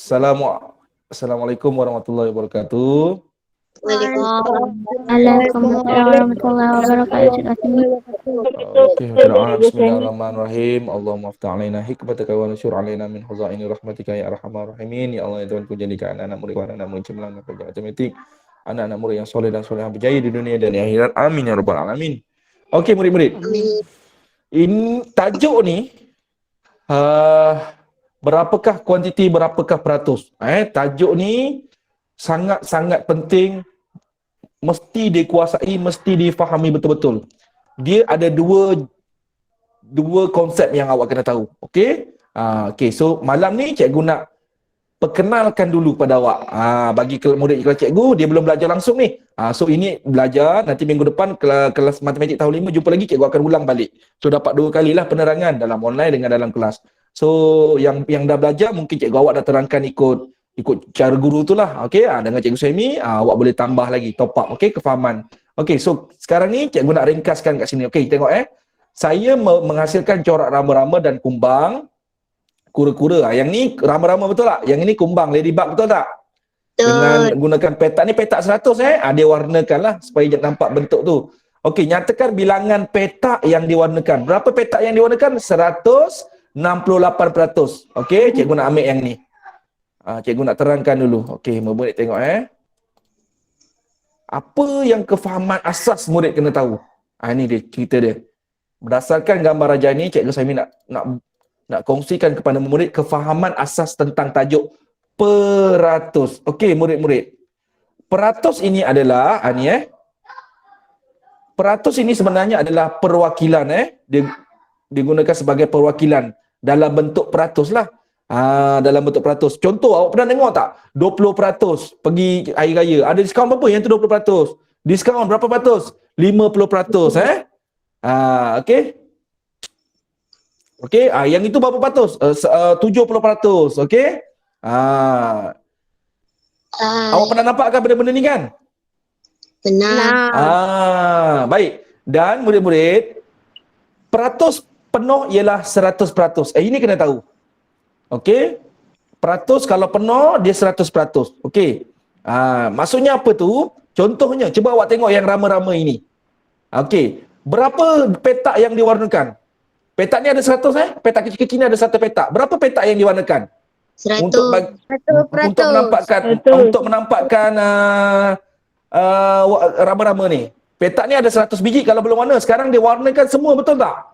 Assalamualaikum warahmatullahi wabarakatuh. Waalaikumsalam warahmatullahi wabarakatuh. Okey, berdoa. Bismillahirrahmanirrahim. Allahumma aftah alaina hikmataka wa nusyur alaina min khazaini rahmatika ya arhamar rahimin. Ya Allah, ya Tuhan, ku jadikan anak-anak murid wa anak-anak murid cemerlang dan pelajar matematik, anak-anak murid yang soleh dan solehah berjaya di dunia dan di akhirat. Amin ya rabbal alamin. Okey, murid-murid. Ini tajuk ni berapakah kuantiti, berapakah peratus? Tajuk ni sangat-sangat penting, mesti dikuasai, mesti difahami betul-betul. Dia ada dua konsep yang awak kena tahu. Okey? Okey, so malam ni cikgu nak perkenalkan dulu pada awak. Bagi murid kelas cikgu, dia belum belajar langsung ni. So ini belajar, nanti minggu depan kelas matematik tahun 5 jumpa lagi, cikgu akan ulang balik. So dapat 2 kalilah penerangan dalam online dengan dalam kelas. So yang dah belajar, mungkin cikgu awak dah terangkan ikut cara guru tu lah. Okey, dengan cikgu Suhaimi, awak boleh tambah lagi, top up, okey, kefahaman. Okey, so sekarang ni cikgu nak ringkaskan kat sini. Okey, tengok saya menghasilkan corak rama-rama dan kumbang, kura-kura. Yang ni rama-rama betul tak? Yang ini kumbang, ladybug betul tak? Dengan gunakan petak ni, petak 100 dia warnakan lah supaya nampak bentuk tu. Okey, nyatakan bilangan petak yang diwarnakan. Berapa petak yang diwarnakan? 168%. Okey, cikgu nak ambil yang ni. Cikgu nak terangkan dulu. Okey, murid tengok apa yang kefahaman asas murid kena tahu. Ini dia cerita dia. Berdasarkan gambar raja ni, cikgu Saimi nak kongsikan kepada murid kefahaman asas tentang tajuk peratus. Okey, murid-murid. Peratus ini adalah peratus ini sebenarnya adalah perwakilan Dia digunakan sebagai perwakilan dalam bentuk peratus lah. Dalam bentuk peratus. Contoh, awak pernah dengar tak? 20% pergi hari raya. Ada diskaun berapa? Yang tu 20%. Diskaun berapa peratus? 50%. Okey. Okey, yang itu berapa peratus? 70%. Okey. Awak pernah nampakkan benda-benda ni kan? Pernah. Baik. Dan murid-murid, peratus penuh ialah 100%. Ini kena tahu. Okey. Peratus kalau penuh dia 100%. Okey. Maksudnya apa tu? Contohnya, cuba awak tengok yang rama-rama ini. Okey. Berapa petak yang diwarnakan? Petak ni ada 100 Petak kecil-kecil ni ada 1 petak. Berapa petak yang diwarnakan? 100%. Untuk menampakkan rama-rama ni. Petak ni ada 100 biji, kalau belum warna, sekarang dia warnakan semua, betul tak?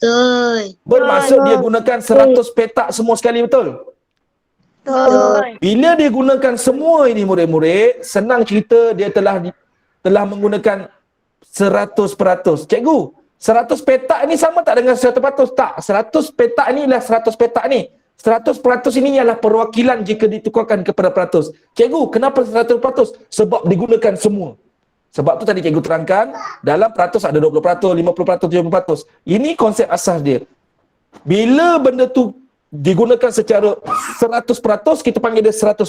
Betul. Bermaksud dia gunakan 100 petak semua sekali, betul? Betul. Bila dia gunakan semua ini murid-murid, senang cerita dia telah menggunakan 100%. Cikgu, 100 petak ni sama tak dengan 100%? Tak. 100 petak ni ialah 100 petak ni. 100% ini ialah perwakilan jika ditukarkan kepada peratus. Cikgu, kenapa 100%? Sebab digunakan semua. Sebab tu tadi cikgu terangkan, dalam peratus ada 20%, 50%, 70%. Ini konsep asas dia. Bila benda tu digunakan secara 100%, kita panggil dia 100%.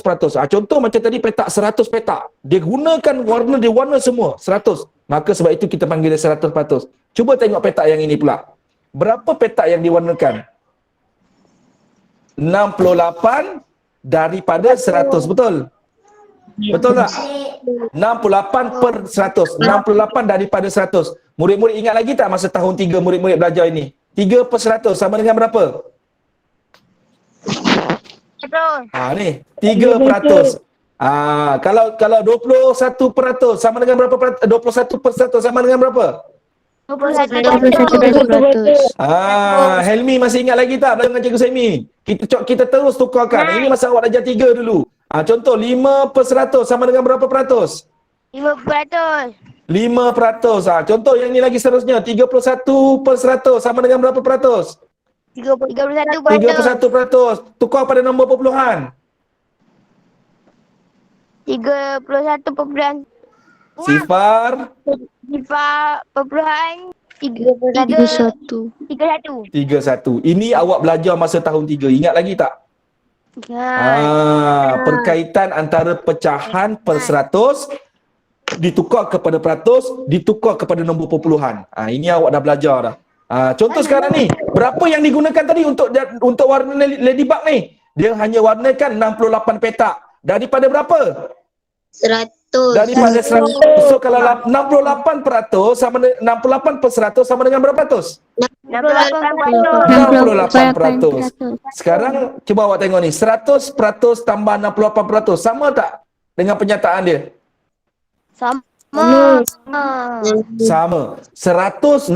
Contoh macam tadi petak 100 petak. Dia gunakan warna, dia warna semua 100. Maka sebab itu kita panggil dia 100%. Cuba tengok petak yang ini pula. Berapa petak yang diwarnakan? 68 daripada 100, betul? Betul tak? 68/100. 68 daripada 100. Murid-murid ingat lagi tak masa tahun 3 murid-murid belajar ini? 3/100 sama dengan berapa? Ni 3%. Kalau 21% sama dengan berapa? 21% sama dengan berapa? 21%. Helmi masih ingat lagi tak belajar dengan cikgu Saimi? Kita terus tukarkan. Ini masa awak darjah 3 dulu. Contoh 5% sama dengan berapa peratus? 5%. 5%. Contoh yang ni lagi seterusnya, 31% sama dengan berapa peratus? 31%. 31%. Tukar pada nombor perpuluhan. 31%. Sifar. Sifar perpuluhan 31. 31. Ini awak belajar masa tahun 3. Ingat lagi tak? Perkaitan antara pecahan per 100 ditukar kepada peratus, ditukar kepada nombor perpuluhan. Ini awak dah belajar dah. Contoh sekarang ni, berapa yang digunakan tadi untuk warna ladybug ni? dia hanya warnakan 68 petak. Daripada berapa? 100. Daripada 100. So kalau 68% sama dengan 68 per 100 sama dengan berapa ratus? 68%. Sekarang cuba awak tengok ni, 100% tambah 68% sama tak dengan penyataan dia? Sama. Sama. 168%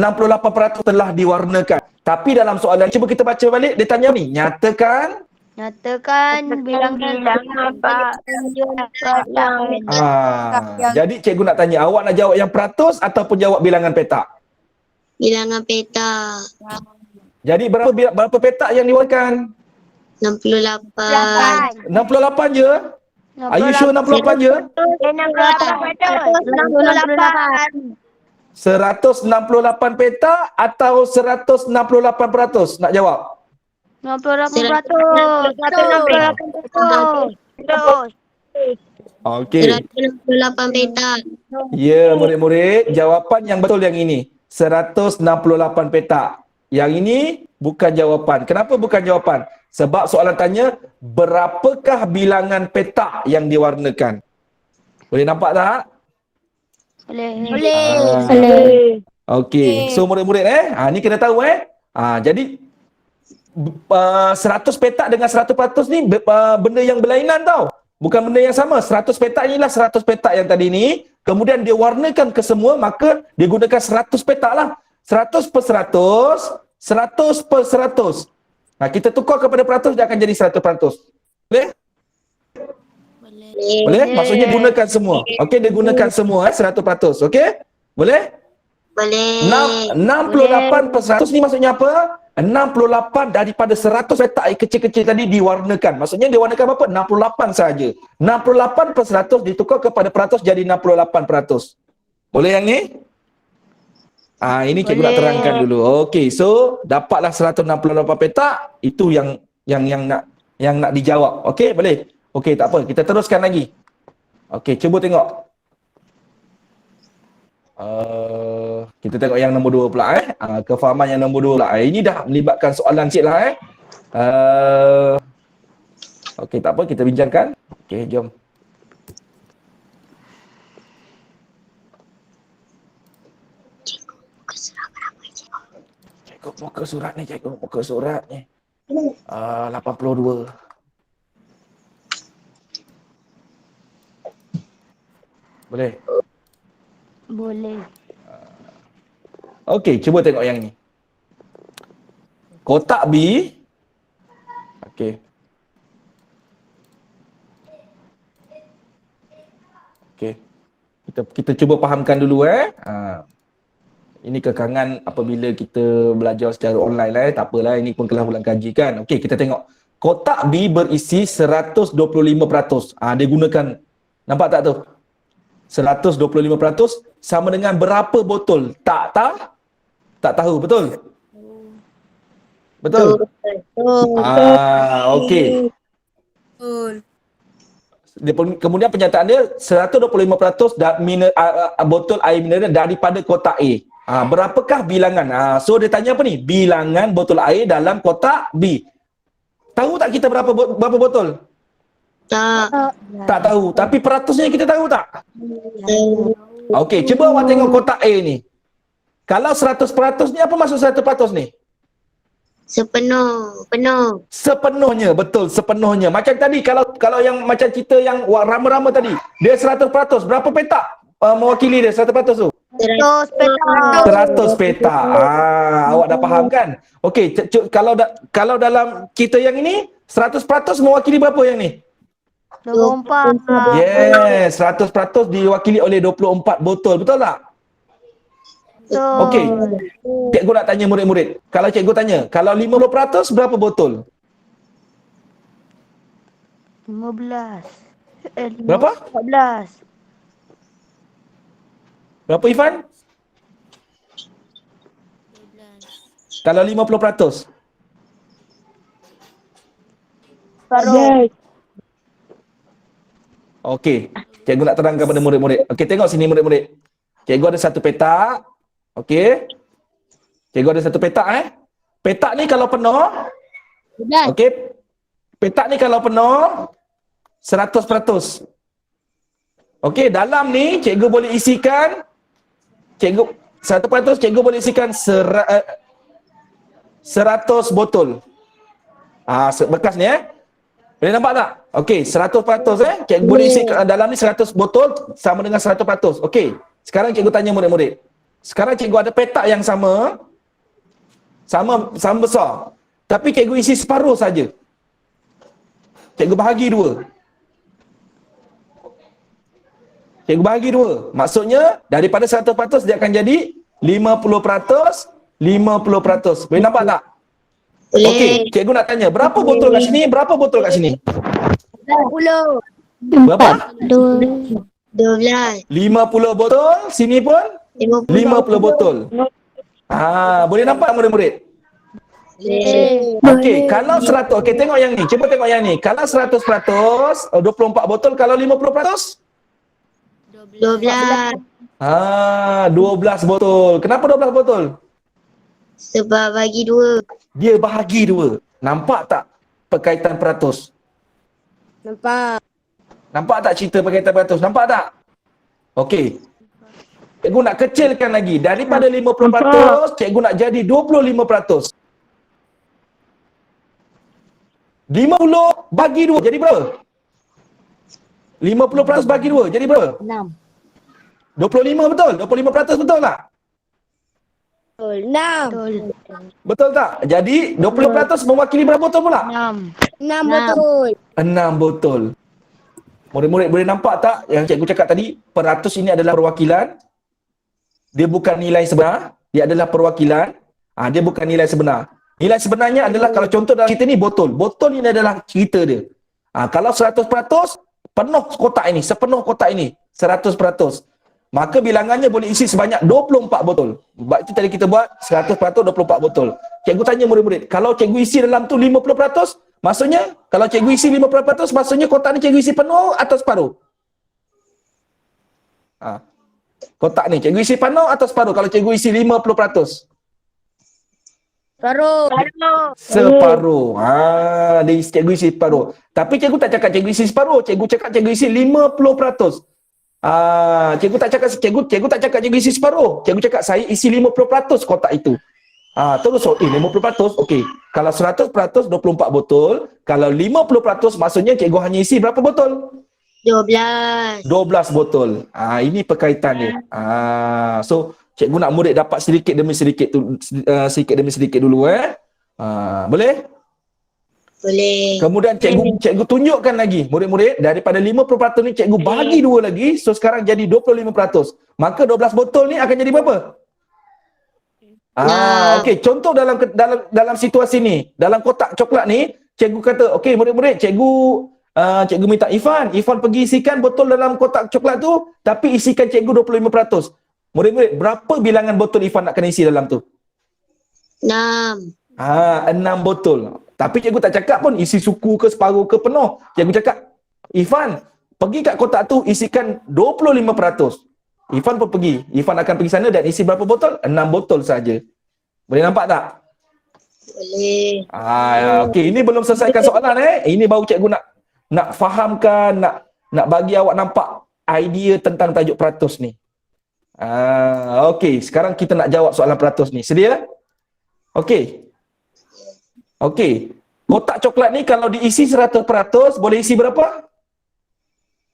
telah diwarnakan. Tapi dalam soalan, cuba kita baca balik, dia tanya ni, nyatakan Bilangan jadi cikgu nak tanya, awak nak jawab yang peratus ataupun jawab bilangan petak? Bilangan petak. Jadi berapa petak yang diwarnakan? 68. 68 je? Are you sure 68 je? 168 petak atau 168%? Nak jawab? 68%. Okey. 168 petak. Ya, murid-murid, jawapan yang betul yang ini. 168 petak. Yang ini bukan jawapan. Kenapa bukan jawapan? Sebab soalan tanya, berapakah bilangan petak yang diwarnakan? Boleh nampak tak? Boleh. Okey. So murid-murid ni kena tahu jadi 100 petak dengan 100% ni benda yang berlainan tau. Bukan benda yang sama. 100 petak inilah 100 petak yang tadi ni. Kemudian dia warnakan ke semua, maka dia gunakan 100 petak lah. 100 per 100, 100 per 100. Kita tukar kepada peratus, dia akan jadi 100%. Boleh? Boleh? Maksudnya gunakan semua. Okey, dia gunakan semua 100%. Okey? Boleh? Boleh. 68 per 100 ni maksudnya apa? 68 daripada 100 petak kecil-kecil tadi diwarnakan. Maksudnya dia warnakan berapa? 68 saja. 68 per 100 ditukar kepada peratus jadi 68%. Boleh yang ni? Ini cikgu nak terangkan dulu. Okey, so dapatlah 168 petak, itu yang nak dijawab. Okey, boleh? Okey, tak apa. Kita teruskan lagi. Okey, cuba tengok. Kita tengok yang nombor 2 pula kefahaman yang nombor 2 pula. Ini dah melibatkan soalan sikit lah Okey, tak apa, kita bincangkan. Okey, jom. Cikgu muka surat ni, cikgu muka surat ni. 82. Boleh? Boleh. Okey, cuba tengok yang ni. Kotak B. Okey. Okey. Kita cuba fahamkan dulu Ini kekangan apabila kita belajar secara online lah tak apalah, ini pun kelas bulan kaji kan. Okey, kita tengok. Kotak B berisi 125%. Dia gunakan, nampak tak tu? 125% sama dengan berapa botol? Tak tahu, betul? Betul? Okey. Kemudian penyataan dia 125% botol air mineral daripada kotak A. Berapakah bilangan? So dia tanya apa ni? Bilangan botol air dalam kotak B. Tahu tak kita berapa botol? Tak tahu. Tapi peratusnya kita tahu tak? Okey, cuba awak tengok kotak A ni. Kalau 100% ni, apa maksud 100% ni? Penuh. Sepenuhnya, betul, sepenuhnya. Macam tadi, kalau yang macam kita yang rama-rama tadi, dia 100%. Berapa petak mewakili dia 100% tu? 100 petak. 100 petak. Awak dah faham kan? Okey, kalau dalam kita yang ini, 100% mewakili berapa yang ni? 24. Yes, 100% diwakili oleh 24 botol, betul tak? Okey. Cikgu nak tanya murid-murid. Kalau cikgu tanya, kalau 50% berapa botol? 15. Berapa? 14. Berapa Ifan? 12. Kalau 50%? Baru. Okey. Cikgu nak terangkan kepada murid-murid. Okey, tengok sini murid-murid. Cikgu ada satu petak. Okey. Cikgu ada satu petak Petak ni kalau penuh. Okey. Petak ni kalau penuh 100%. Okey, dalam ni cikgu boleh isikan 100% cikgu boleh isikan 100 botol. Bekas ni boleh nampak tak? Okey, 100% cikgu boleh isi dalam ni 100 botol sama dengan 100%. Okey. Sekarang cikgu tanya murid-murid. Sekarang cikgu ada petak yang sama besar. Tapi cikgu isi separuh saja. Cikgu bahagi dua. Cikgu bahagi dua. Maksudnya daripada 100% dia akan jadi 50%, 50%. Boleh nampak tak? Boleh. Okey, cikgu nak tanya, berapa botol kat sini? Berapa botol kat sini? 10. Berapa? 2. 12. 50 botol, sini pun 50 botol. Boleh nampak murid-murid? Boleh. Okey, kalau 100, okey tengok yang ni. Cuba tengok yang ni. Kalau 100%, 24 botol, kalau 50%? 12. 12 botol. Kenapa 12 botol? Sebab bagi 2. Dia bahagi dua. Nampak tak perkaitan peratus? Nampak. Nampak tak cerita perkaitan peratus? Nampak tak? Okey. Cikgu nak kecilkan lagi. Daripada 50%, cikgu nak jadi 25%. 50 bagi 2 jadi berapa? 50% bagi 2 jadi berapa? 6. 25 betul? 25% betul tak? Betul. 6. Betul tak? Jadi 20% mewakili berapa botol pula? 6. 6 betul. 6 botol. Murid-murid boleh nampak tak yang cikgu cakap tadi? Peratus ini adalah perwakilan. Dia bukan nilai sebenar. Dia adalah perwakilan. Dia bukan nilai sebenar. Nilai sebenarnya adalah kalau contoh dalam cerita ni botol. Botol ini adalah cerita dia. Kalau 100% penuh kotak ini, sepenuh kotak ini 100%. Maka bilangannya boleh isi sebanyak 24 botol. Sebab itu tadi kita buat 100% 24 botol. Cikgu tanya murid-murid, kalau cikgu isi dalam tu 50%, maksudnya kalau cikgu isi 50%, maksudnya kotak ni cikgu isi penuh atau separuh? Kotak ni cikgu isi penuh atau separuh kalau cikgu isi 50%? Separuh. Separuh. Cikgu isi separuh. Tapi cikgu tak cakap cikgu isi separuh, cikgu cakap cikgu isi 50%. Cikgu tak cakap cikgu isi separuh. Cikgu cakap saya isi 50% kotak itu. Terus 50%. Okey. Kalau 100% 24 botol, kalau 50% maksudnya cikgu hanya isi berapa botol? 12. 12 botol. Ini perkaitannya. So cikgu nak murid dapat sedikit demi sedikit dulu boleh? Boleh. Kemudian cikgu tunjukkan lagi murid-murid daripada 50% ni cikgu bagi dua lagi, so sekarang jadi 25%. Maka 12 botol ni akan jadi berapa? Okey, contoh dalam situasi ni, dalam kotak coklat ni, cikgu kata, okey murid-murid, cikgu minta Ifan pergi isikan botol dalam kotak coklat tu, tapi isikan cikgu 25%. Murid-murid, berapa bilangan botol Ifan nak kena isi dalam tu? 6. 6 botol. Tapi cikgu tak cakap pun isi suku ke separuh ke penuh. Cikgu cakap, Ifan, pergi kat kotak tu isikan 25%. Ifan pun pergi. Ifan akan pergi sana dan isi berapa botol? 6 botol saja. Boleh nampak tak? Boleh. Okey, ini belum selesaikan soalan Ini baru cikgu nak fahamkan, nak bagi awak nampak idea tentang tajuk peratus ni. Okey, sekarang kita nak jawab soalan peratus ni. Sedia? Okey. Kotak coklat ni kalau diisi 100% boleh isi berapa?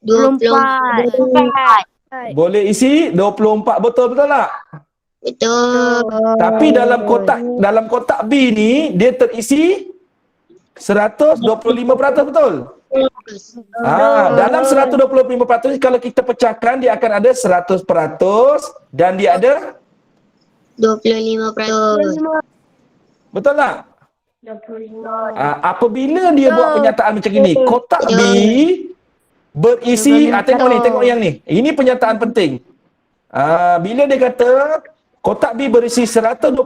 24. Boleh isi 24 botol, betul tak? Betul. Tapi dalam kotak B ni dia terisi 125%, betul? Dalam 125% kalau kita pecahkan dia akan ada 100% dan dia ada 25%. betul tak? Apabila dia buat pernyataan macam ini, kotak B berisi, tengok yang ni. Ini pernyataan penting. Bila dia kata kotak B berisi 125%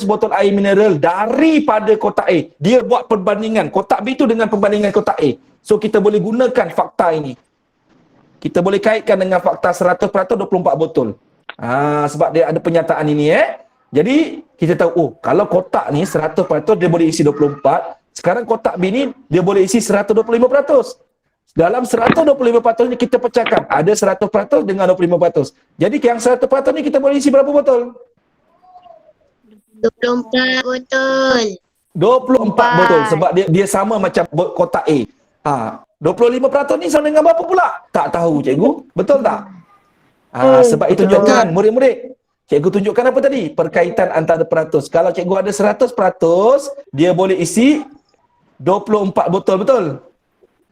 botol air mineral daripada kotak A. Dia buat perbandingan kotak B tu dengan perbandingan kotak A. So kita boleh gunakan fakta ini. Kita boleh kaitkan dengan fakta 100% 24 botol. Sebab dia ada pernyataan ini Jadi kita tahu, kalau kotak ni 100% dia boleh isi 24, Sekarang kotak B ni dia boleh isi 125%. Dalam 125% ni kita pecahkan. Ada 100% dengan 25%. Jadi yang 100% ni kita boleh isi berapa botol? 24 botol. 24 botol sebab dia sama macam kotak A. 25% ni sama dengan berapa pula? Tak tahu cikgu. Betul tak? Sebab itu tunjukkan murid-murid. Cikgu tunjukkan apa tadi? Perkaitan antara peratus. Kalau cikgu ada 100%, dia boleh isi 24 botol, betul?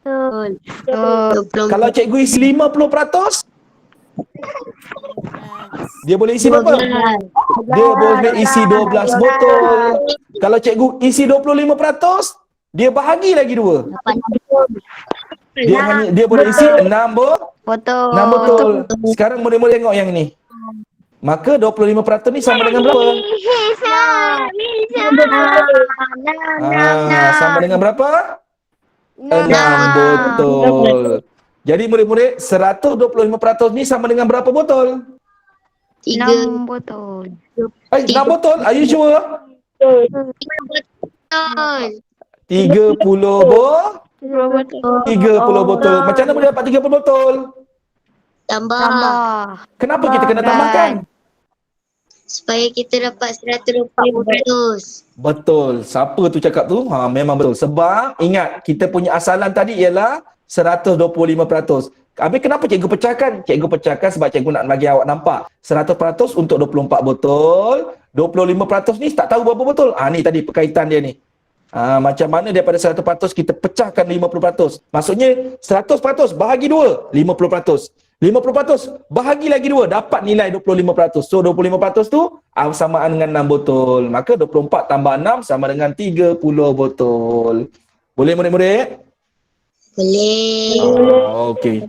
Betul. Kalau cikgu isi 50%, dia boleh isi berapa? Dia boleh isi 12 botol. Kalau cikgu isi 25%, dia bahagi lagi 2. Dia boleh isi 6 Betul. 6 botol. Sekarang murid-murid tengok yang ni. Maka 25% ni sama dengan berapa? Sama dengan berapa? 6 botol. Jadi murid-murid, 125% ni sama dengan berapa botol? 3 6 botol. 6 botol? Are you sure? botol. 30 botol. Macam mana boleh dapat 30 botol? Tambah. Kenapa kita kena tambahkan? Supaya kita dapat 120%. Betul. Siapa tu cakap tu? Memang betul. Sebab ingat, kita punya asalan tadi ialah 125%. Habis kenapa cikgu pecahkan? Cikgu pecahkan sebab cikgu nak bagi awak nampak. 100% untuk 24 botol. 25% ni tak tahu berapa botol. Ni tadi perkaitan dia ni. Macam mana daripada 100% kita pecahkan 50%. Maksudnya 100% bahagi 2, 50%. 50% bahagi lagi 2, dapat nilai 25%. So 25% tu samaan dengan 6 botol. Maka 24 tambah 6 sama dengan 30 botol. Boleh murid-murid? Boleh. Okey.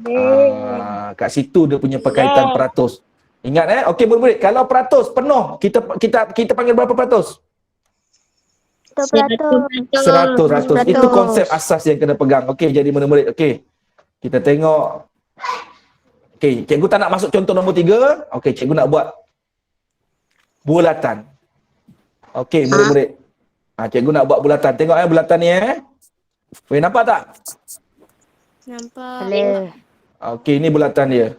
Kat situ dia punya perkaitan peratus. Ingat okey murid-murid, kalau peratus penuh, kita panggil berapa peratus? 100. Itu konsep asas yang kena pegang. Okey, jadi murid-murid, okey. Kita tengok. Okey, cikgu tak nak masuk contoh nombor 3. Okey, cikgu nak buat bulatan. Okey, murid-murid. Cikgu nak buat bulatan. Tengok bulatan ni Boleh nampak tak? Nampak. Boleh. Okey, ini bulatan dia.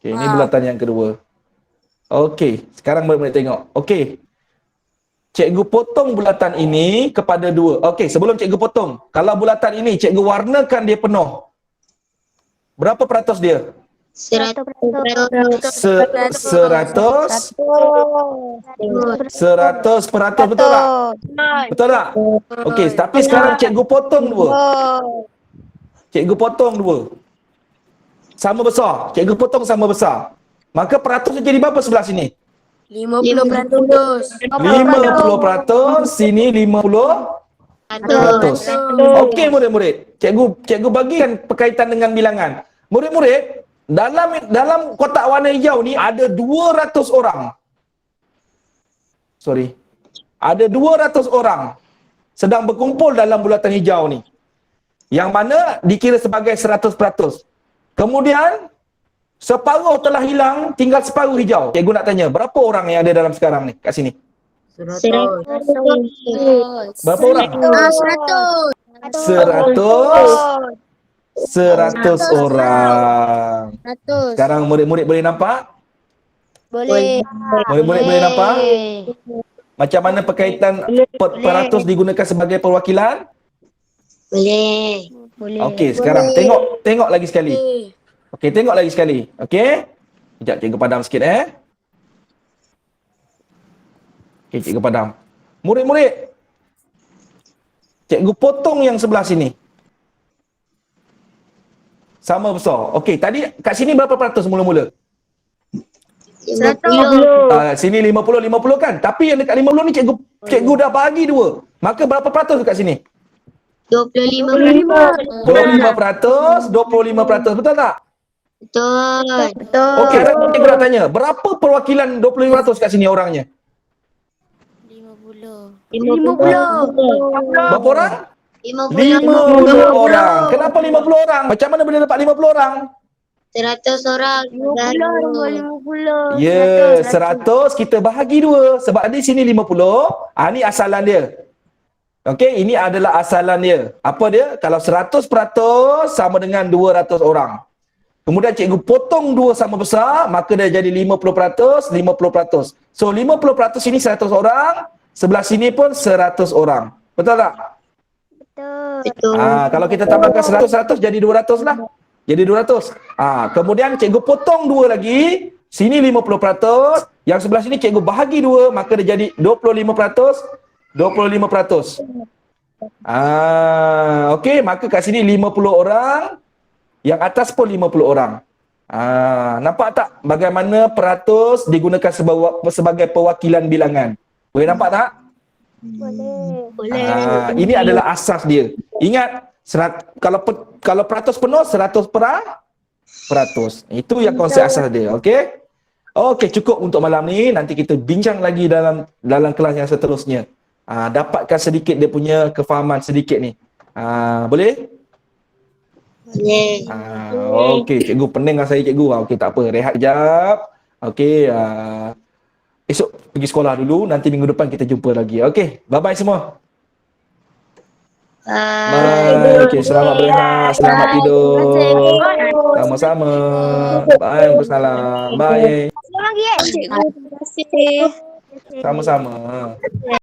Okey, ini bulatan yang kedua. Okey, sekarang murid-murid tengok. Okey. Cikgu potong bulatan ini kepada 2. Okey, sebelum cikgu potong, kalau bulatan ini cikgu warnakan dia penuh. Berapa peratus dia? 100%. 100%, betul tak? Betul tak? Okey, tapi sekarang cikgu potong 2. Cikgu potong 2. Sama besar. Cikgu potong sama besar. Maka peratusnya jadi berapa sebelah sini? 50%. 50%, sini 50%. Okey murid-murid. Cikgu bagikan perkaitan dengan bilangan. Murid-murid, dalam kotak warna hijau ni ada 200 orang. Ada 200 orang sedang berkumpul dalam bulatan hijau ni. Yang mana dikira sebagai 100%. Kemudian separuh telah hilang, tinggal separuh hijau. Cikgu nak tanya, berapa orang yang ada dalam sekarang ni kat sini? 100. Berapa orang? 100 orang. 100. Sekarang murid-murid boleh nampak? Boleh. Murid-murid boleh nampak? Macam mana perkaitan peratus digunakan sebagai perwakilan? Boleh. Okey, sekarang tengok lagi sekali. Okey, tengok lagi sekali. Okey? Sekejap cikgu padam sikit Okey, cikgu padam. Murid-murid, cikgu potong yang sebelah sini. Sama besar. Okey, tadi kat sini berapa peratus mula-mula? 100. Sini 50 kan? Tapi yang dekat 50 ni cikgu dah bagi 2. Maka berapa peratus dekat sini? 25%. 25%, betul tak? Betul. Okey, sekarang cikgu nak tanya, berapa perwakilan 25% kat sini orangnya? 50. Berapa orang? 50. 50 orang. Kenapa 50 orang? Macam mana boleh dapat 50 orang? 100 orang. 50. Ya, 100 kita bahagi 2. Sebab di sini 50. Ni asalan dia. Okey, ini adalah asalan dia. Apa dia? Kalau 100% sama dengan 200 orang. Kemudian cikgu potong 2 sama besar, maka dia jadi 50%, 50%. So 50% ini 100 orang, sebelah sini pun 100 orang. Betul tak? Betul. Betul. Kalau kita tambahkan 100 jadi 200 lah. Jadi 200. Kemudian cikgu potong 2 lagi, sini 50%, yang sebelah sini cikgu bahagi 2, maka dia jadi 25%, 25%. Okey, maka kat sini 50 orang, yang atas pun 50 orang. Nampak tak bagaimana peratus digunakan sebagai perwakilan bilangan? Boleh nampak tak? Boleh. Ini adalah asas dia. Ingat, kalau peratus penuh 100%. Itu yang konsep asas dia, okey? Okey, cukup untuk malam ni. Nanti kita bincang lagi dalam kelas yang seterusnya. Dapatkan sedikit dia punya kefahaman sedikit ni. Boleh? Boleh. Okey, cikgu pening dengan saya cikgu. Okey, tak apa. Rehat jap. Okey, esok pergi sekolah dulu. Nanti minggu depan kita jumpa lagi. Okey, bye-bye semua. Bye. Okey, selamat berehat. Selamat tidur. Sama-sama. Bye. Waalaikumsalam. Bye. Selamat lagi, cikgu. Terima kasih. Sama-sama.